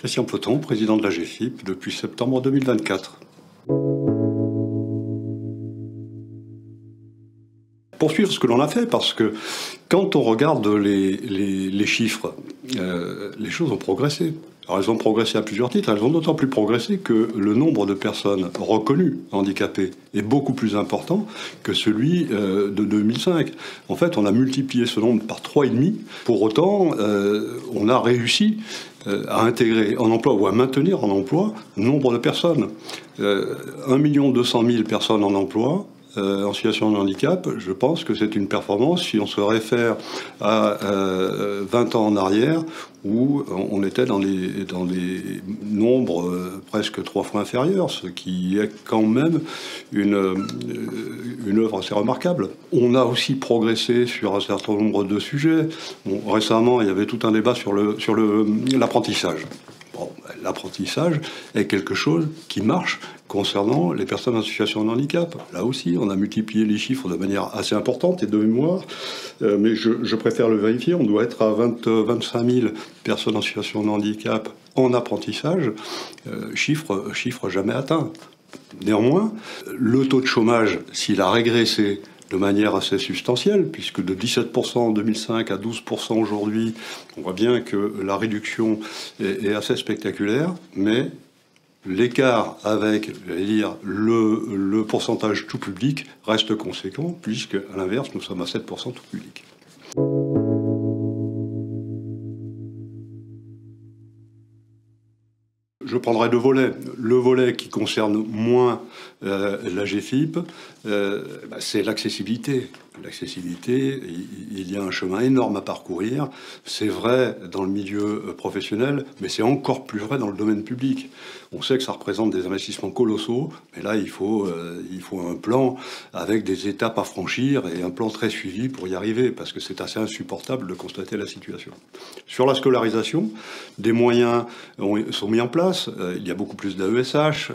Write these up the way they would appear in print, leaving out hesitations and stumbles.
Christian Ploton, président de la GFIP depuis septembre 2024. Poursuivre ce que l'on a fait, parce que quand on regarde les chiffres, les choses ont progressé. Alors elles ont progressé à plusieurs titres, elles ont d'autant plus progressé que le nombre de personnes reconnues handicapées est beaucoup plus important que celui de 2005. En fait, on a multiplié ce nombre par 3,5. Pour autant, on a réussi à intégrer en emploi ou à maintenir en emploi nombre de personnes. 1 200 000 personnes en emploi, en situation de handicap. Je pense que c'est une performance si on se réfère à 20 ans en arrière, où on était dans des nombres presque 3 fois inférieurs, ce qui est quand même une œuvre assez remarquable. On a aussi progressé sur un certain nombre de sujets. Bon, récemment, il y avait tout un débat sur l'apprentissage. Bon, l'apprentissage est quelque chose qui marche concernant les personnes en situation de handicap. Là aussi, on a multiplié les chiffres de manière assez importante et de mémoire, mais je préfère le vérifier. On doit être à 25 000 personnes en situation de handicap en apprentissage, chiffre jamais atteint. Néanmoins, le taux de chômage, s'il a régressé de manière assez substantielle, puisque de 17% en 2005 à 12% aujourd'hui, on voit bien que la réduction est assez spectaculaire, mais l'écart avec, j'allais dire, le pourcentage tout public reste conséquent, puisque, à l'inverse, nous sommes à 7% tout public. Je prendrai 2 volets. Le volet qui concerne moins la GFIP, c'est l'accessibilité. L'accessibilité, il y a un chemin énorme à parcourir. C'est vrai dans le milieu professionnel, mais c'est encore plus vrai dans le domaine public. On sait que ça représente des investissements colossaux, mais là, il faut un plan avec des étapes à franchir et un plan très suivi pour y arriver, parce que c'est assez insupportable de constater la situation. Sur la scolarisation, des moyens sont mis en place. Il y a beaucoup plus d'AESH.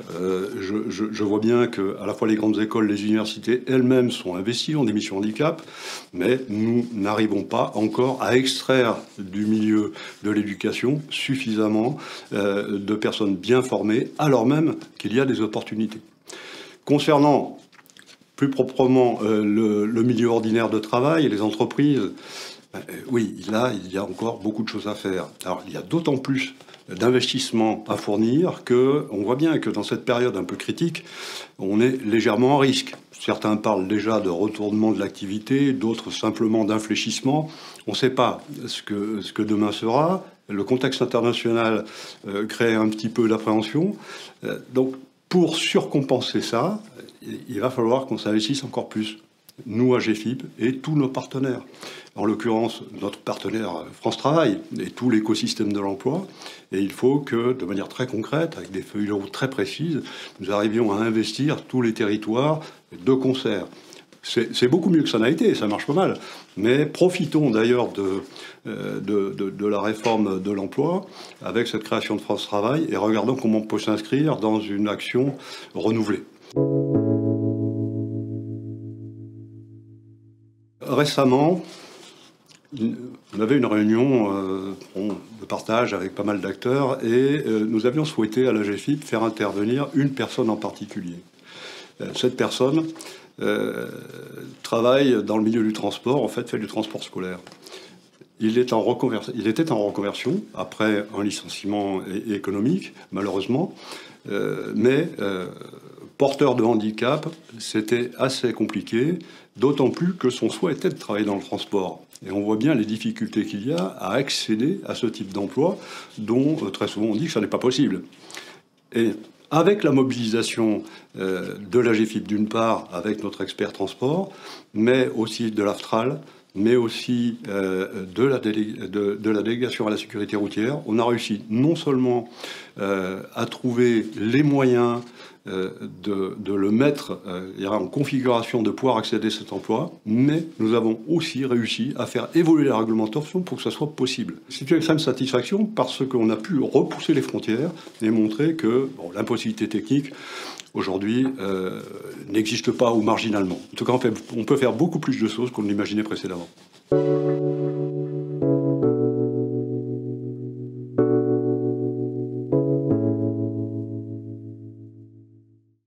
Je vois bien qu'à la fois les grandes écoles, les universités elles-mêmes sont investies dans des missions handicap, mais nous n'arrivons pas encore à extraire du milieu de l'éducation suffisamment de personnes bien formées, alors même qu'il y a des opportunités. Concernant plus proprement le milieu ordinaire de travail et les entreprises, oui, là, il y a encore beaucoup de choses à faire. Alors, il y a d'autant plus d'investissements à fournir qu'on voit bien que dans cette période un peu critique, on est légèrement en risque. Certains parlent déjà de retournement de l'activité, d'autres simplement d'infléchissement. On ne sait pas ce que demain sera. Le contexte international crée un petit peu d'appréhension. Donc, pour surcompenser ça, il va falloir qu'on s'investisse encore plus. Nous, à GFIP, et tous nos partenaires. En l'occurrence, notre partenaire France Travail et tout l'écosystème de l'emploi. Et il faut que, de manière très concrète, avec des feuilles de route très précises, nous arrivions à investir tous les territoires de concert. C'est beaucoup mieux que ça n'a été, ça marche pas mal. Mais profitons d'ailleurs de la réforme de l'emploi avec cette création de France Travail et regardons comment on peut s'inscrire dans une action renouvelée. Récemment, on avait une réunion de partage avec pas mal d'acteurs et nous avions souhaité à la GFIP faire intervenir une personne en particulier. Cette personne travaille dans le milieu du transport, en fait fait du transport scolaire. Il était en reconversion après un licenciement économique, malheureusement, mais porteur de handicap, c'était assez compliqué, d'autant plus que son souhait était de travailler dans le transport. Et on voit bien les difficultés qu'il y a à accéder à ce type d'emploi, dont très souvent on dit que ça n'est pas possible. Et avec la mobilisation de la GFIP d'une part, avec notre expert transport, mais aussi de l'AFTRAL, mais aussi de la délégation à la sécurité routière, on a réussi non seulement à trouver les moyens de le mettre en configuration de pouvoir accéder à cet emploi, mais nous avons aussi réussi à faire évoluer la réglementation pour que ça soit possible. C'est une extrême satisfaction parce qu'on a pu repousser les frontières et montrer que l'impossibilité technique aujourd'hui n'existe pas ou marginalement. En tout cas, on peut faire beaucoup plus de choses qu'on ne l'imaginait précédemment.